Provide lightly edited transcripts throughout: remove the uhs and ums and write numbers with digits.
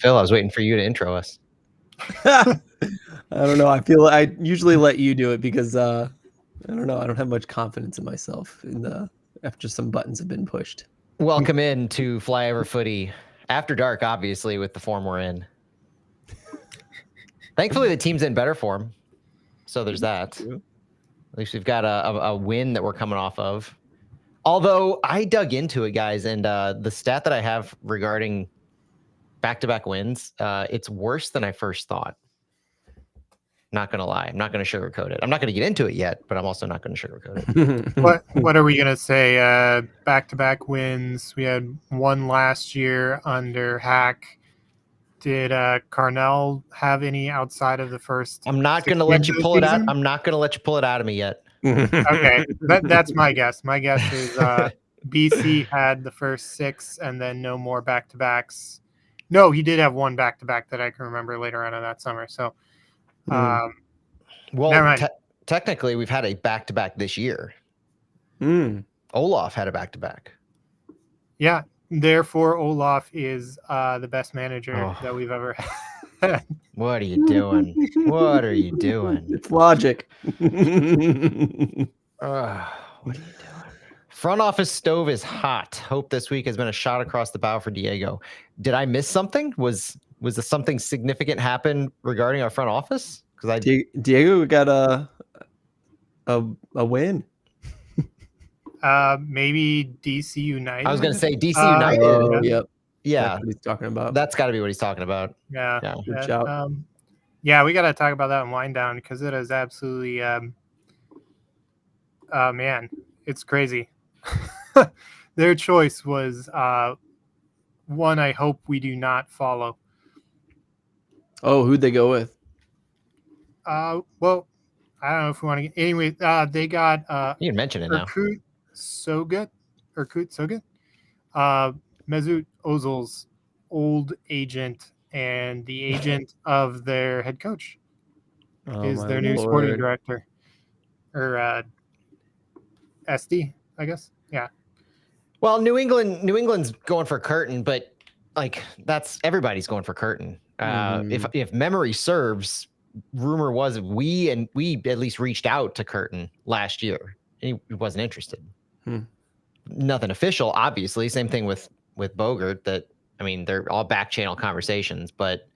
Phil, I was waiting for you to intro us. I don't know. I feel I usually let you do it because I don't know. I don't have much confidence in myself after some buttons have been pushed. Welcome in to Flyover Footy after dark, obviously, with the form we're in. Thankfully, the team's in better form, so there's that. At least we've got a win that we're coming off of. Although I dug into it, guys, and the stat that I have regarding back-to-back wins, it's worse than I first thought. Not gonna lie, I'm not gonna sugarcoat it. I'm not gonna get into it yet, but I'm also not gonna sugarcoat it. What are we gonna say? Back-to-back wins. We had one last year under Hack. Did Carnell have any outside of the first? I'm not gonna let you pull it out. I'm not gonna let you pull it out of me yet. Okay, that's my guess. My guess is BC had the first 6 and then no more back-to-backs. No, he did have one back-to-back that I can remember later on in that summer. So, well, technically, we've had a back-to-back this year. Olaf had a back-to-back. Yeah, therefore, Olaf is the best manager that we've ever had. What are you doing? What are you doing? It's logic. What are you doing? Front office stove is hot. Hope this week has been a shot across the bow for Diego. Did I miss something? Was there something significant happen regarding our front office? Because Diego got a win. Maybe DC United. I was going to say DC United. Yep. Yeah, that's what he's talking about. That's got to be what he's talking about. Yeah. Yeah, we got to talk about that in Wind Down because it is absolutely, man, it's crazy. Their choice was one I hope we do not follow. Oh, who'd they go with? Well, I don't know if we want to get anyway. They got you can mention it now. Erkut Sogut. Mesut Ozil's old agent and the agent of their head coach is their new sporting director or SD, I guess. Yeah. Well, New England's going for Curtin, but like everybody's going for Curtin. If memory serves, rumor was we at least reached out to Curtin last year. He wasn't interested. Nothing official, obviously. Same thing with Bogert. They're all back channel conversations, but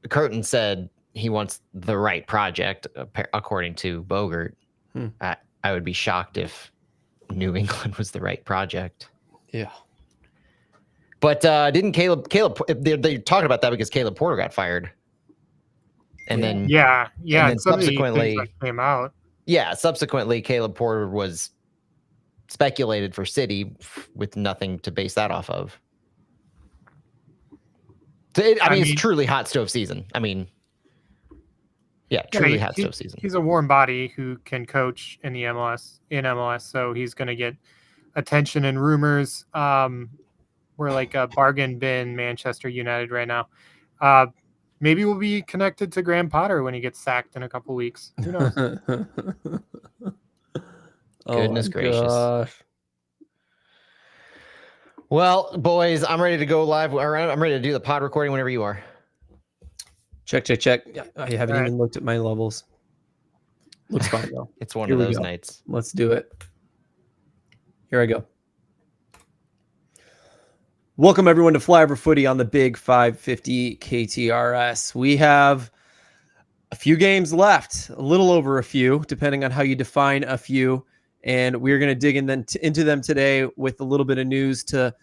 Curtin said he wants the right project according to Bogert. I would be shocked if New England was the right project. Yeah. But didn't Caleb they talked about that because Caleb Porter got fired. And then and then subsequently came out. Yeah, subsequently Caleb Porter was speculated for City with nothing to base that off of. So it's truly hot stove season. Truly hot stove season. He's a warm body who can coach in the MLS, so he's going to get attention and rumors. We're like a bargain bin Manchester United right now. Maybe we'll be connected to Graham Potter when he gets sacked in a couple weeks. Who knows? Goodness gracious. Gosh. Well, boys, I'm ready to go live. I'm ready to do the pod recording whenever you are. Check. I haven't even looked at my levels. Looks fine though. It's one of those nights. Let's do it. Here I go. Welcome everyone to Flyover Footy on the Big 550 KTRS. We have a few games left, a little over a few, depending on how you define a few. And we're going to dig into them today with a little bit of news to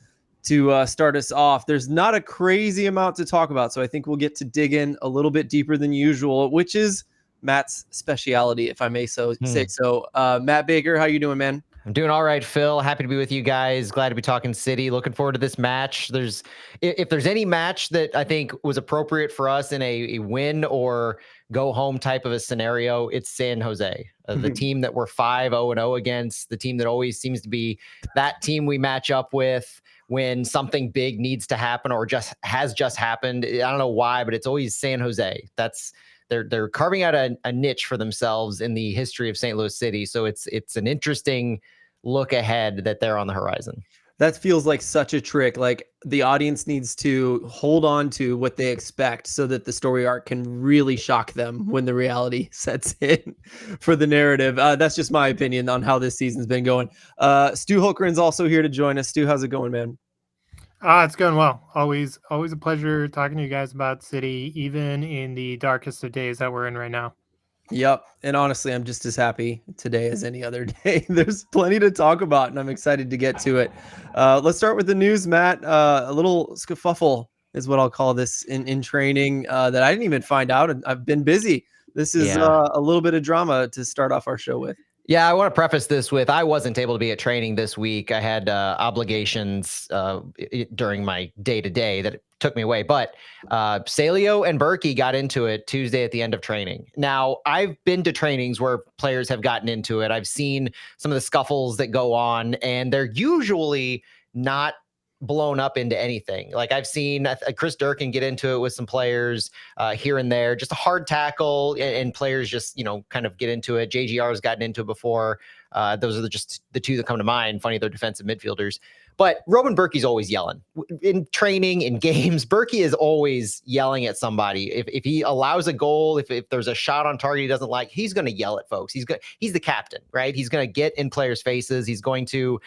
start us off. There's not a crazy amount to talk about, so I think we'll get to dig in a little bit deeper than usual, which is Matt's speciality, if I may say so. Matt Baker, how you doing, man? I'm doing all right, Phil. Happy to be with you guys. Glad to be talking City. Looking forward to this match. If there's any match that I think was appropriate for us in a win or go home type of a scenario, it's San Jose, the team that we're 5-0-0 against, the team that always seems to be that team we match up with when something big needs to happen or has just happened. I don't know why, but it's always San Jose. They're carving out a niche for themselves in the history of St. Louis City. So it's an interesting look ahead that they're on the horizon. That feels like such a trick. Like the audience needs to hold on to what they expect so that the story arc can really shock them when the reality sets in for the narrative. That's just my opinion on how this season's been going. Stu Holkren's also here to join us. Stu, how's it going, man? It's going well. Always a pleasure talking to you guys about City, even in the darkest of days that we're in right now. Yep. And honestly, I'm just as happy today as any other day. There's plenty to talk about, and I'm excited to get to it. Let's start with the news, Matt. A little scuffle is what I'll call this in training that I didn't even find out, and I've been busy. This is a little bit of drama to start off our show with. Yeah, I want to preface this with I wasn't able to be at training this week. I had obligations during my day-to-day that took me away. But Salio and Berkey got into it Tuesday at the end of training. Now, I've been to trainings where players have gotten into it. I've seen some of the scuffles that go on, and they're usually not blown up into anything. Like I've seen Chris Durkin get into it with some players here and there, just a hard tackle, and players just, kind of get into it. JGR has gotten into it before. Those are just the two that come to mind. Funny, they're defensive midfielders. But Roman Berkey's always yelling in training, in games. Berkey is always yelling at somebody. If he allows a goal, if there's a shot on target he doesn't like, he's going to yell at folks. He's the captain, right? He's going to get in players' faces. He's going to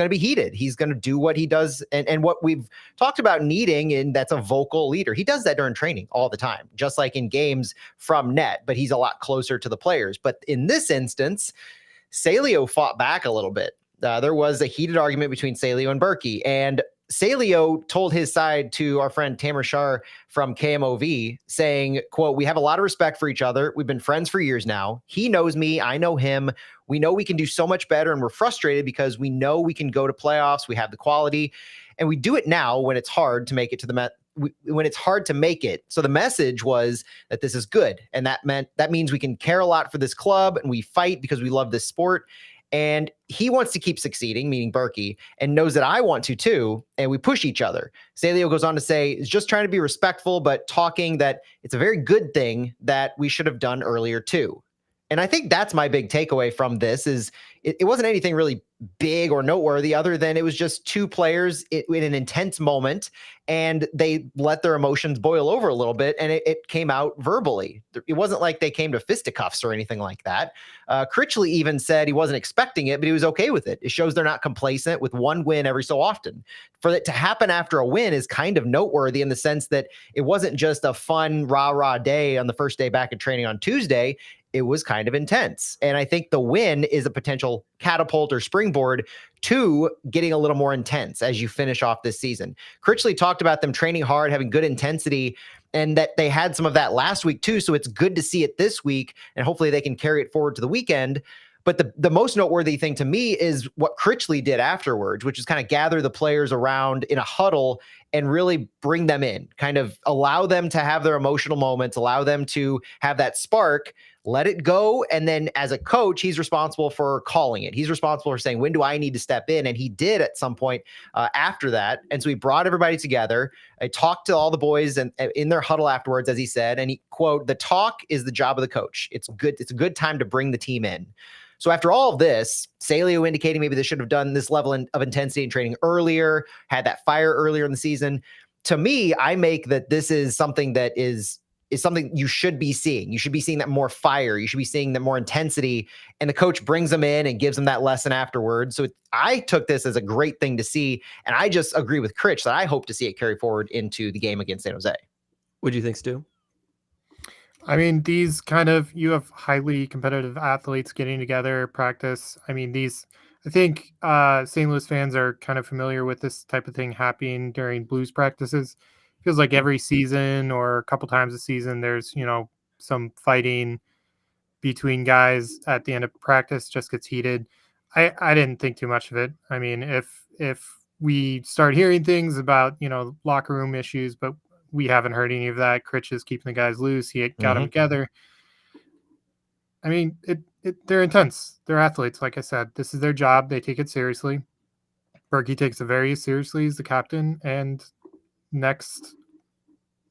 be heated. He's going to do what he does and what we've talked about needing, and that's a vocal leader. He does that during training all the time, just like in games from net. But he's a lot closer to the players. But in this instance, Salio fought back a little bit. There was a heated argument between Salio and Berkey, and Salio told his side to our friend Tamer Shar from KMOV saying, quote, "We have a lot of respect for each other. We've been friends for years now. He knows me. I know him. We know we can do so much better, and we're frustrated because we know we can go to playoffs. We have the quality, and we do it now when it's hard to make it to the when it's hard to make it." So the message was that this is good. And that means we can care a lot for this club, and we fight because we love this sport. And he wants to keep succeeding, meaning Berkey, and knows that I want to too, and we push each other. Salio goes on to say, is just trying to be respectful, but talking that it's a very good thing that we should have done earlier too. And I think that's my big takeaway from this is it wasn't anything really big or noteworthy other than it was just two players in an intense moment, and they let their emotions boil over a little bit, and it came out verbally. It wasn't like they came to fisticuffs or anything like that. Critchley even said he wasn't expecting it, but he was okay with it. It shows they're not complacent with one win every so often. For it to happen after a win is kind of noteworthy in the sense that it wasn't just a fun rah-rah day on the first day back in training on Tuesday. It was kind of intense. And I think the win is a potential catapult or springboard to getting a little more intense as you finish off this season. Critchley talked about them training hard, having good intensity, and that they had some of that last week too. So it's good to see it this week, and hopefully they can carry it forward to the weekend. But the most noteworthy thing to me is what Critchley did afterwards, which is kind of gather the players around in a huddle and really bring them in, kind of allow them to have their emotional moments, allow them to have that spark, let it go. And then as a coach, he's responsible for calling it. He's responsible for saying, when do I need to step in? And he did at some point after that. And so he brought everybody together. I talked to all the boys and in their huddle afterwards, as he said, and he quote, "The talk is the job of the coach. It's good. It's a good time to bring the team in." So after all of this, Salio indicating maybe they should have done this level of intensity and training earlier, had that fire earlier in the season. To me, I make that this is something that is something you should be seeing. You should be seeing that more fire. You should be seeing that more intensity. And the coach brings them in and gives them that lesson afterwards. So I took this as a great thing to see. And I just agree with Critch that I hope to see it carry forward into the game against San Jose. What do you think, Stu? I mean, you have highly competitive athletes getting together, practice. I mean, I think St. Louis fans are kind of familiar with this type of thing happening during Blues practices. Feels like every season or a couple times a season, there's, some fighting between guys at the end of practice, just gets heated. I didn't think too much of it. I mean, if we start hearing things about, locker room issues, but we haven't heard any of that. Critch is keeping the guys loose. He got them together. I mean, they're intense. They're athletes. Like I said, this is their job. They take it seriously. Berkey takes it very seriously. He's the captain. And next,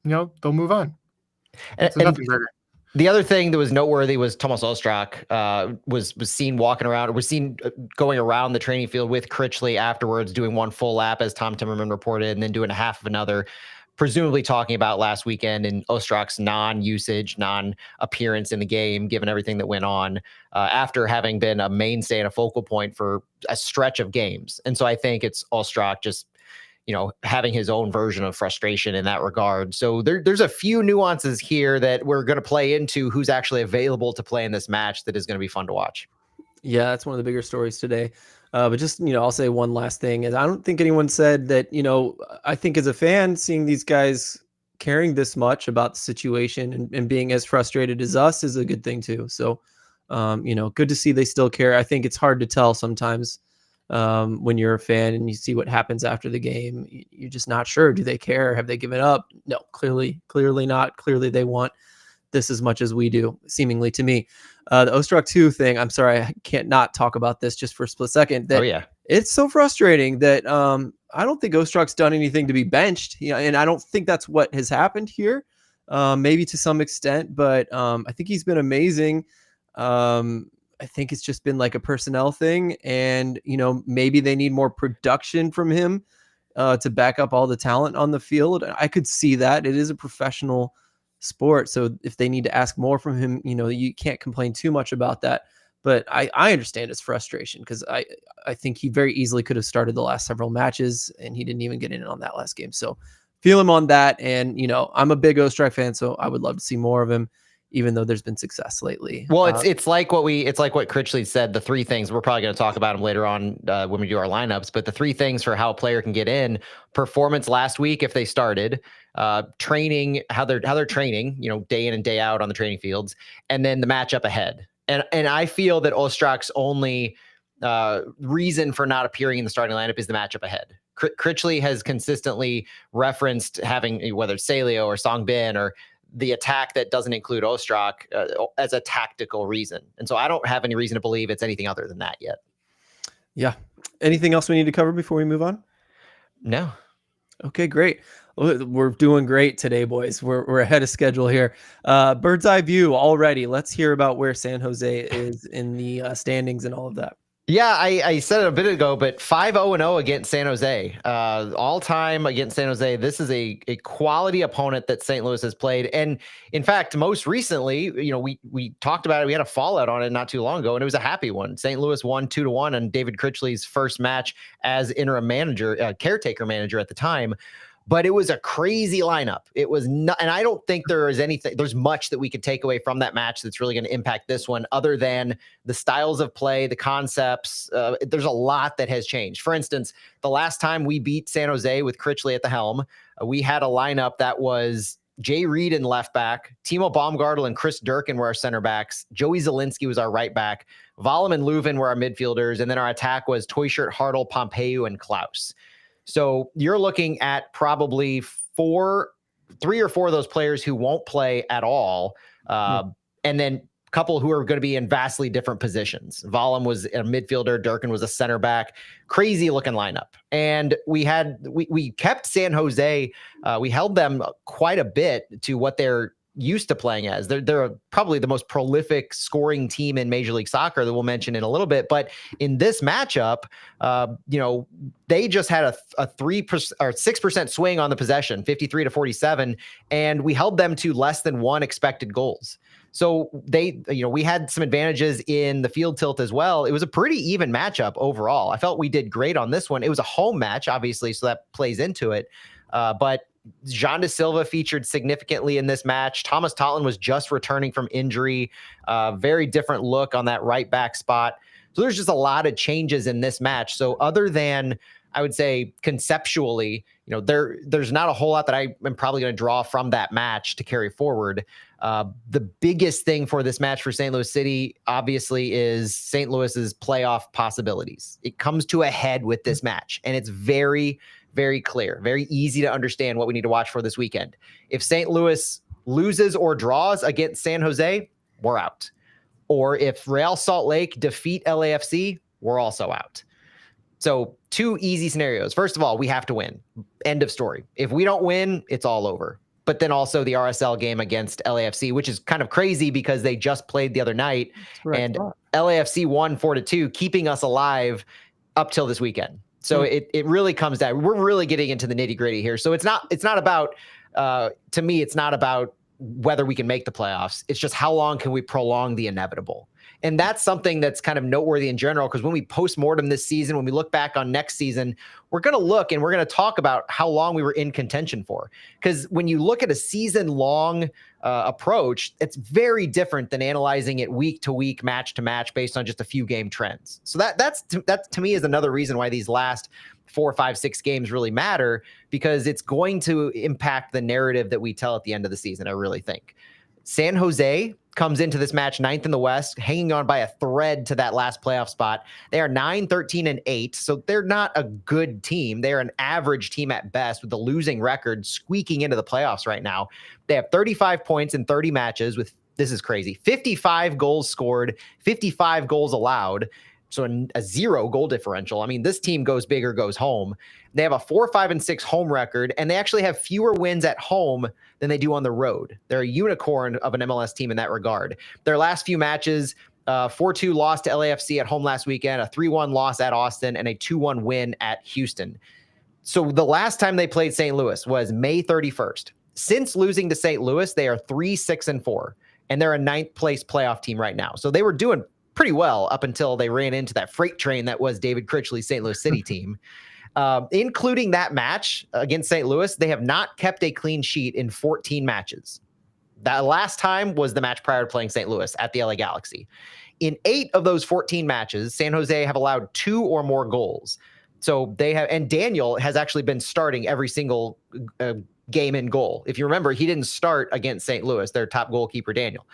they'll move on. It's a nothing burger. The other thing that was noteworthy was Tomas Ostrak was seen walking around, or was seen going around the training field with Critchley afterwards, doing one full lap, as Tom Timmerman reported, and then doing a half of another, presumably talking about last weekend and Ostrak's non-usage, non-appearance in the game, given everything that went on after having been a mainstay and a focal point for a stretch of games. And so I think it's Ostrak just, having his own version of frustration in that regard. So there's a few nuances here that we're going to play into who's actually available to play in this match that is going to be fun to watch. Yeah, that's one of the bigger stories today. But just, I'll say one last thing is I don't think anyone said that, I think as a fan, seeing these guys caring this much about the situation and being as frustrated as us is a good thing too. So, good to see they still care. I think it's hard to tell sometimes when you're a fan and you see what happens after the game. You're just not sure. Do they care? Have they given up? No, clearly not. Clearly they want this as much as we do, seemingly to me. The Ostrak 2 thing, I'm sorry, I can't not talk about this just for a split second. It's so frustrating that I don't think Ostrak's done anything to be benched, and I don't think that's what has happened here, maybe to some extent, but I think he's been amazing. I think it's just been like a personnel thing, and maybe they need more production from him to back up all the talent on the field. I could see that. It is a professional sport, so if they need to ask more from him, you can't complain too much about that. But I understand his frustration, because I think he very easily could have started the last several matches, and he didn't even get in on that last game. So feel him on that, and I'm a big Ostrak fan, so I would love to see more of him, even though there's been success lately. Well, it's like what Critchley said. The three things, we're probably going to talk about them later on when we do our lineups, but the three things for how a player can get in: performance last week if they started, training, how they're training, day in and day out on the training fields, and then the matchup ahead. And I feel that Ostrak's only reason for not appearing in the starting lineup is the matchup ahead. Critchley has consistently referenced having, whether it's Salio or Song Bin or the attack that doesn't include Ostrak, as a tactical reason. And so I don't have any reason to believe it's anything other than that yet. Yeah. Anything else we need to cover before we move on? No. Okay, great. We're doing great today, boys. We're ahead of schedule here. Bird's eye view already. Let's hear about where San Jose is in the standings and all of that. Yeah, I said it a bit ago, but 5-0-0 against San Jose. All time against San Jose. This is a quality opponent that St. Louis has played. And in fact, most recently, we talked about it. We had a fallout on it not too long ago, and it was a happy one. St. Louis won 2-1 on David Critchley's first match as interim manager, caretaker manager at the time. But it was a crazy lineup. It was not, and I don't think there's much that we could take away from that match that's really going to impact this one, other than the styles of play, the concepts. There's a lot that has changed. For instance, the last time we beat San Jose with Critchley at the helm, we had a lineup that was Jay Reed in left back, Timo Baumgartel and Chris Durkin were our center backs, Joey Zielinski was our right back, Volum and Leuven were our midfielders, and then our attack was Toyshirt, Hartl, Pompeu, and Klaus. So you're looking at probably 3 or 4 of those players who won't play at all. And then a couple who are going to be in vastly different positions. Volum was a midfielder. Durkin was a center back. Crazy looking lineup. And we kept San Jose. We held them quite a bit to what they're used to playing as. They're probably the most prolific scoring team in Major League Soccer that we'll mention in a little bit. But in this matchup, they just had a 3% or 6% swing on the possession, 53-47, and we held them to less than 1 expected goals. So we had some advantages in the field tilt as well. It was a pretty even matchup overall. I felt we did great on this one. It was a home match, obviously, so that plays into it. But Jean de Silva featured significantly in this match. Thomas Totland was just returning from injury. Very different look on that right back spot. So there's just a lot of changes in this match. So other than, I would say, conceptually, there's not a whole lot that I am probably going to draw from that match to carry forward. The biggest thing for this match for St. Louis City, obviously, is St. Louis's playoff possibilities. It comes to a head with this match, and it's very, very clear, very easy to understand what we need to watch for this weekend. If St. Louis loses or draws against San Jose, we're out. Or if Real Salt Lake defeat LAFC, we're also out. So 2 easy scenarios. First of all, we have to win. End of story. If we don't win, it's all over. but then also the RSL game against LAFC, which is kind of crazy because they just played the other night, and LAFC won 4-2, keeping us alive up till this weekend. So it really comes down. We're really getting into the nitty gritty here. So it's not about, to me, it's not about whether we can make the playoffs. It's just how long can we prolong the inevitable? And that's something that's kind of noteworthy in general, because when we postmortem this season, when we look back on next season, we're going to look and we're going to talk about how long we were in contention for. Because when you look at a season-long approach, it's very different than analyzing it week to week, match to match, based on just a few game trends. So that to me is another reason why these last 4, 5, 6 games really matter, because it's going to impact the narrative that we tell at the end of the season, I really think. San Jose comes into this match 9th in the West, hanging on by a thread to that last playoff spot. They are 9-13-8, so they're not a good team. They're an average team at best, with the losing record squeaking into the playoffs right now. They have 35 points in 30 matches with, this is crazy, 55 goals scored, 55 goals allowed. So a 0 goal differential. I mean, this team goes big or goes home. They have a 4-5-6 home record, and they actually have fewer wins at home than they do on the road. They're a unicorn of an MLS team in that regard. Their last few matches, 4-2 loss to LAFC at home last weekend, a 3-1 loss at Austin, and a 2-1 win at Houston. So the last time they played St. Louis was May 31st. Since losing to St. Louis, they are 3-6-4, and they're a 9th place playoff team right now. So they were doing pretty well up until they ran into that freight train that was David Critchley's St. Louis City team. Including that match against St. Louis, they have not kept a clean sheet in 14 matches. That last time was the match prior to playing St. Louis at the LA Galaxy. In 8 of those 14 matches, San Jose have allowed 2 or more goals. So they have, and Daniel has actually been starting every single game in goal. If you remember, he didn't start against St. Louis, their top goalkeeper, Daniel.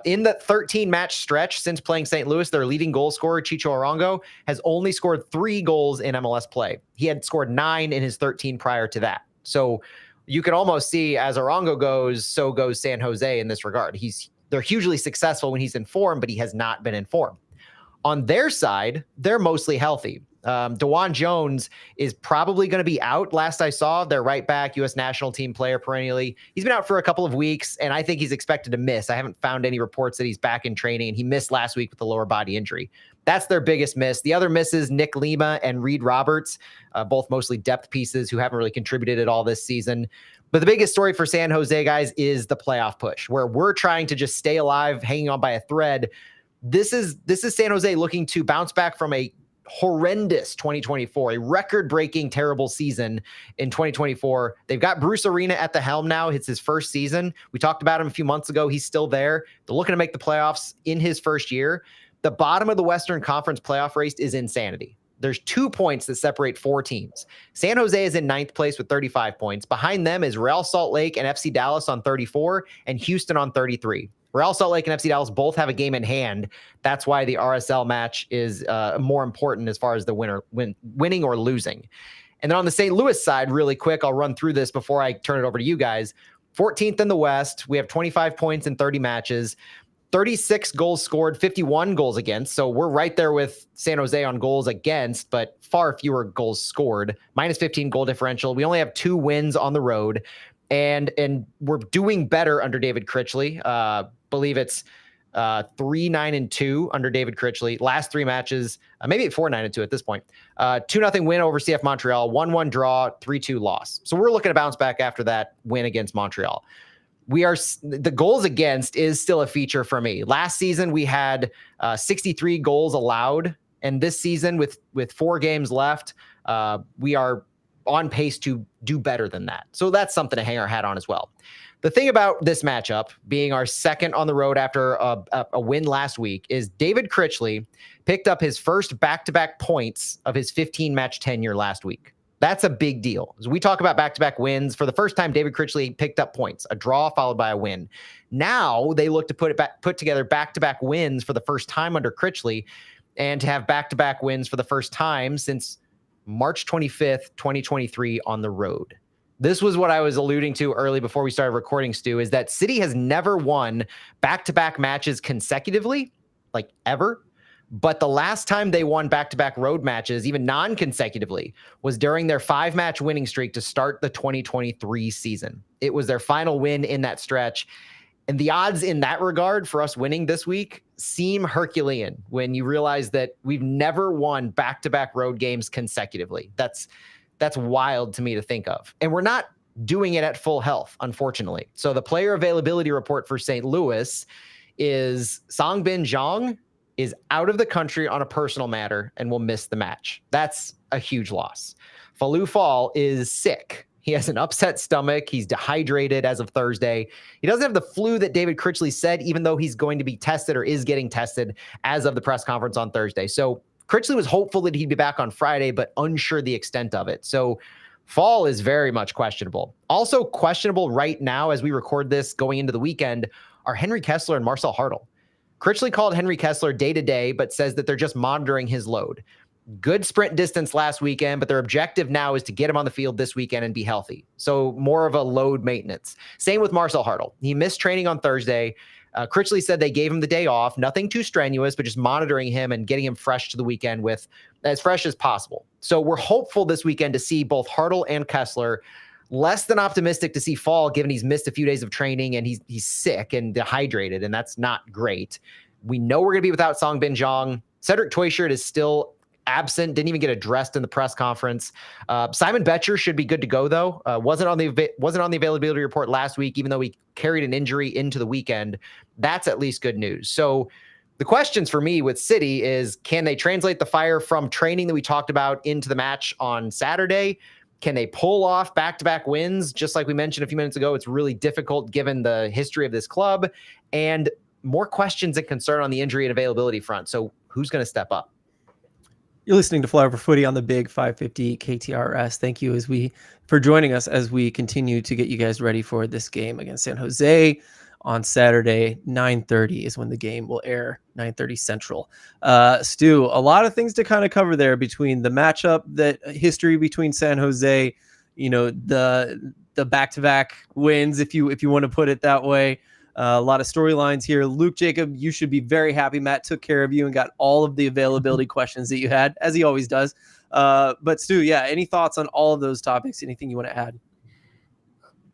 In the 13-match stretch since playing St. Louis, their leading goal scorer, Chicho Arango, has only scored 3 goals in MLS play. He had scored 9 in his 13 prior to that. So you can almost see, as Arango goes, so goes San Jose in this regard. They're hugely successful when he's in form, but he has not been in form. On their side, they're mostly healthy. DeJuan Jones is probably going to be out. Last I saw, their right back, U.S. national team player perennially. He's been out for a couple of weeks, and I think he's expected to miss. I haven't found any reports that he's back in training, and he missed last week with a lower body injury. That's their biggest miss. The other misses, Nick Lima and Reed Roberts, both mostly depth pieces who haven't really contributed at all this season. But the biggest story for San Jose, guys, is the playoff push, where we're trying to just stay alive, hanging on by a thread. This is San Jose looking to bounce back from a horrendous 2024, a record-breaking terrible season in 2024. They've got Bruce Arena at the helm now. It's his first season. We talked about him a few months ago. He's still there. They're looking to make the playoffs in his first year. The bottom of the Western Conference playoff race is insanity. There's 2 points that separate 4 teams. San Jose is in 9th place with 35 points. Behind them is Real Salt Lake and FC Dallas on 34 and Houston on 33. Real Salt Lake and FC Dallas both have a game in hand. That's why the RSL match is more important as far as the winning or losing. And then on the St. Louis side, really quick, I'll run through this before I turn it over to you guys. 14th in the West. We have 25 points in 30 matches. 36 goals scored, 51 goals against. So we're right there with San Jose on goals against, but far fewer goals scored. Minus 15 goal differential. We only have 2 wins on the road. And we're doing better under David Critchley. Believe it's 3-9-2 under David Critchley. Last 3 matches, maybe 4-9-2 at this point. 2-0 win over CF Montreal, 1-1 draw, 3-2 loss. So we're looking to bounce back after that win against Montreal. The goals against is still a feature for me. Last season we had 63 goals allowed, and this season with 4 games left, we are on pace to do better than that. So that's something to hang our hat on as well. The thing about this matchup being our second on the road after a win last week is David Critchley picked up his first back-to-back points of his 15-match tenure last week. That's a big deal. As we talk about back-to-back wins, for the first time, David Critchley picked up points, a draw followed by a win. Now they look to put together back-to-back wins for the first time under Critchley, and to have back-to-back wins for the first time since March 25th, 2023 on the road. This was what I was alluding to early before we started recording, Stu, is that City has never won back-to-back matches consecutively, like ever, But the last time they won back-to-back road matches, even non-consecutively, was during their 5-match winning streak to start the 2023 season. It was their final win in that stretch. And the odds in that regard for us winning this week seem Herculean when you realize that we've never won back-to-back road games consecutively. That's wild to me to think of. And we're not doing it at full health, unfortunately. So the player availability report for St. Louis is Songbin Jong is out of the country on a personal matter and will miss the match. That's a huge loss. Falou Fall is sick. He has an upset stomach. He's dehydrated as of Thursday. He doesn't have the flu that David Critchley said, even though he's going to be tested or is getting tested as of the press conference on Thursday. So Critchley was hopeful that he'd be back on Friday, but unsure the extent of it. So Fall is very much questionable. Also questionable right now as we record this going into the weekend are Henry Kessler and Marcel Hartl. Critchley called Henry Kessler day-to-day, but says that they're just monitoring his load. Good sprint distance last weekend, but their objective now is to get him on the field this weekend and be healthy. So more of a load maintenance. Same with Marcel Hartl. He missed training on Thursday. Critchley said they gave him the day off, nothing too strenuous, but just monitoring him and getting him fresh to the weekend with as fresh as possible. So we're hopeful this weekend to see both Hartl and Kessler. Less than optimistic to see Fall, given he's missed a few days of training and he's sick and dehydrated, and that's not great. We know we're going to be without Songbin Jong. Cedric Toyshirt is still absent, didn't even get addressed in the press conference. Simon Betcher should be good to go though. Wasn't on the availability report last week, even though he carried an injury into the weekend. That's at least good news. So the questions for me with City is, can they translate the fire from training that we talked about into the match on Saturday? Can they pull off back-to-back wins? Just like we mentioned a few minutes ago, it's really difficult given the history of this club, and more questions and concern on the injury and availability front. So who's going to step up? You're listening to Flyover Footy on the Big 550 KTRS. Thank you for joining us as we continue to get you guys ready for this game against San Jose on Saturday. 9:30 is when the game will air, 9:30 Central. Stu, a lot of things to kind of cover there between the matchup, that history between San Jose, the back-to-back wins, if you want to put it that way. A lot of storylines here. Luke Jacob, you should be very happy. Matt took care of you and got all of the availability questions that you had, as he always does. But Stu, yeah, any thoughts on all of those topics? Anything you want to add?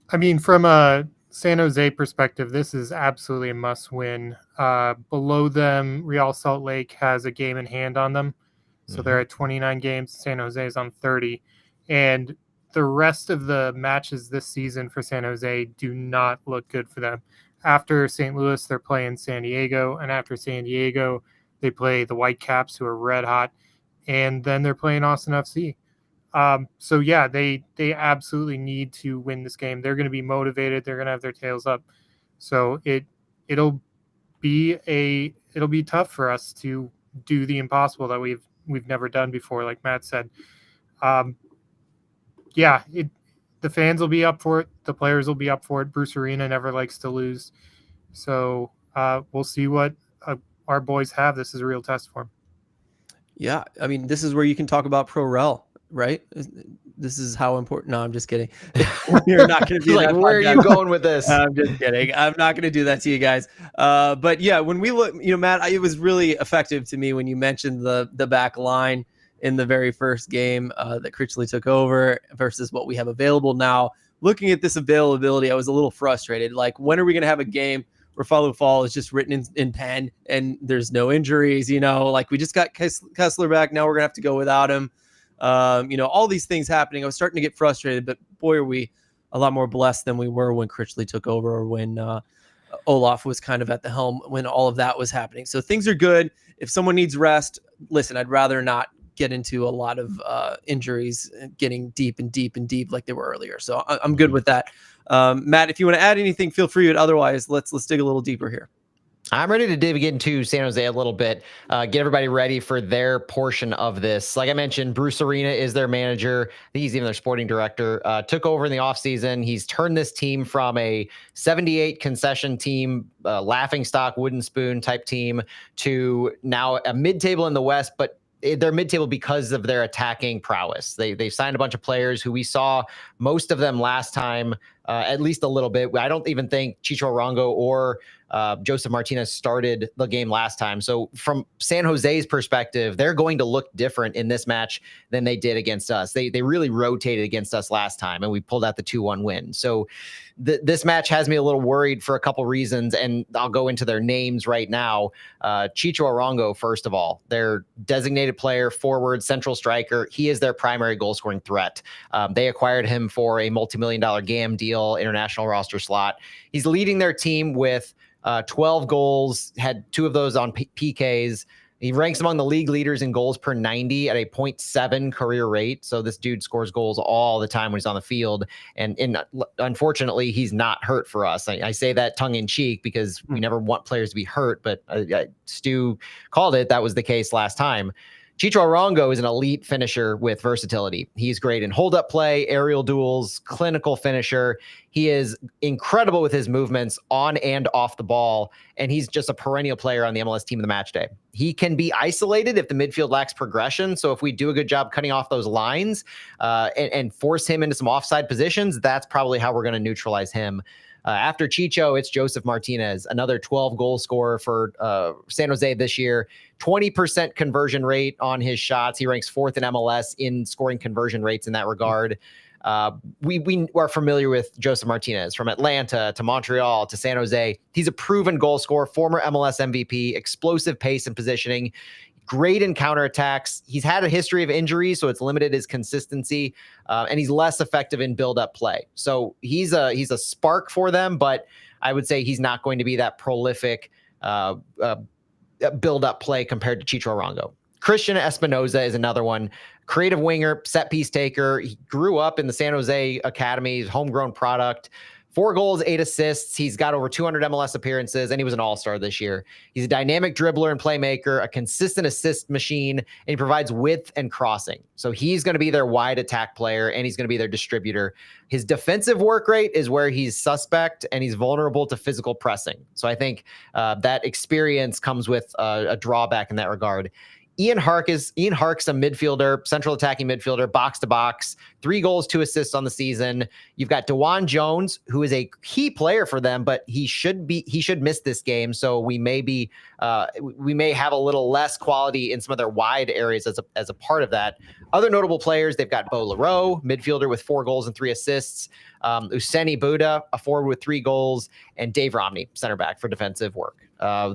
I mean, from a San Jose perspective, this is absolutely a must-win. Below them, Real Salt Lake has a game in hand on them. So they're at 29 games. San Jose is on 30. And the rest of the matches this season for San Jose do not look good for them. After St. Louis, they're playing San Diego, and after San Diego, they play the Whitecaps, who are red hot, and then they're playing Austin FC. So yeah, they absolutely need to win this game. They're going to be motivated. They're going to have their tails up. So it'll be tough for us to do the impossible that we've never done before, like Matt said. The fans will be up for it. The players will be up for it. Bruce Arena never likes to lose. So we'll see what our boys have. This is a real test for them. Yeah, I mean, this is where you can talk about Pro-Rel, right? This is how important. No, I'm just kidding. You're not going to do like, that. Where are you going with this? I'm just kidding. I'm not going to do that to you guys. But yeah, when we look, Matt, it was really effective to me when you mentioned the back line in the very first game that Critchley took over versus what we have available now. Looking at this availability, I was a little frustrated. Like, when are we going to have a game where Falou Fall is just written in pen and there's no injuries? Like, we just got Kessler back. Now we're going to have to go without him. All these things happening. I was starting to get frustrated, but boy, are we a lot more blessed than we were when Critchley took over, or when Olaf was kind of at the helm when all of that was happening. So things are good. If someone needs rest, listen, I'd rather not get into a lot of injuries, getting deep like they were earlier. So I'm good with that. Matt, if you want to add anything, feel free. But otherwise, let's dig a little deeper here. I'm ready to dig into San Jose a little bit, get everybody ready for their portion of this. Like I mentioned, Bruce Arena is their manager. I think he's even their sporting director. Took over in the offseason. He's turned this team from a 78 concession team, laughing stock, wooden spoon type team, to now a mid-table in the West, but they're mid-table because of their attacking prowess. They've signed a bunch of players who we saw, most of them last time, at least a little bit. I don't even think Chicho Arango or Joseph Martinez started the game last time. So from San Jose's perspective, they're going to look different in this match than they did against us. They really rotated against us last time, and we pulled out the 2-1 win. So this match has me a little worried for a couple reasons, and I'll go into their names right now. Chicho Arango, first of all, their designated player, forward, central striker. He is their primary goal scoring threat. They acquired him for a multi-million-dollar GAM deal, international roster slot. He's leading their team with 12 goals, had 2 of those on PKs. He ranks among the league leaders in goals per 90 at a 0.7 career rate. So this dude scores goals all the time when he's on the field. And unfortunately, he's not hurt for us. I say that tongue in cheek because we never want players to be hurt, but Stu called it. That was the case last time. Chicho Arango is an elite finisher with versatility. He's great in hold-up play, aerial duels, clinical finisher. He is incredible with his movements on and off the ball, and he's just a perennial player on the MLS team of the match day. He can be isolated if the midfield lacks progression, so if we do a good job cutting off those lines and force him into some offside positions, that's probably how we're going to neutralize him. After Chicho, it's Joseph Martinez, another 12-goal scorer for San Jose this year. 20% conversion rate on his shots. He ranks 4th in MLS in scoring conversion rates in that regard. We are familiar with Joseph Martinez from Atlanta to Montreal to San Jose. He's a proven goal scorer, former MLS MVP, explosive pace and positioning, great in counterattacks. He's had a history of injuries, so it's limited his consistency, and he's less effective in build-up play. So he's a spark for them, but I would say he's not going to be that prolific build-up play compared to Chicho Arango. Christian Espinoza is another one. Creative winger, set piece taker. He grew up in the San Jose Academy, homegrown product. 4 goals, 8 assists. He's got over 200 MLS appearances, and he was an all-star this year. He's a dynamic dribbler and playmaker, a consistent assist machine, and he provides width and crossing. So he's going to be their wide attack player, and he's going to be their distributor. His defensive work rate is where he's suspect, and he's vulnerable to physical pressing. So I think that experience comes with a drawback in that regard. Ian Hark's a midfielder, central attacking midfielder, box to box, 3 goals, 2 assists on the season. You've got DeJuan Jones, who is a key player for them, but he should miss this game. So we may have a little less quality in some of their wide areas as a part of that. Other notable players, they've got Bo Leroux, midfielder with 4 goals and 3 assists. Useni Buddha, a forward with 3 goals, and Dave Romney, center back for defensive work.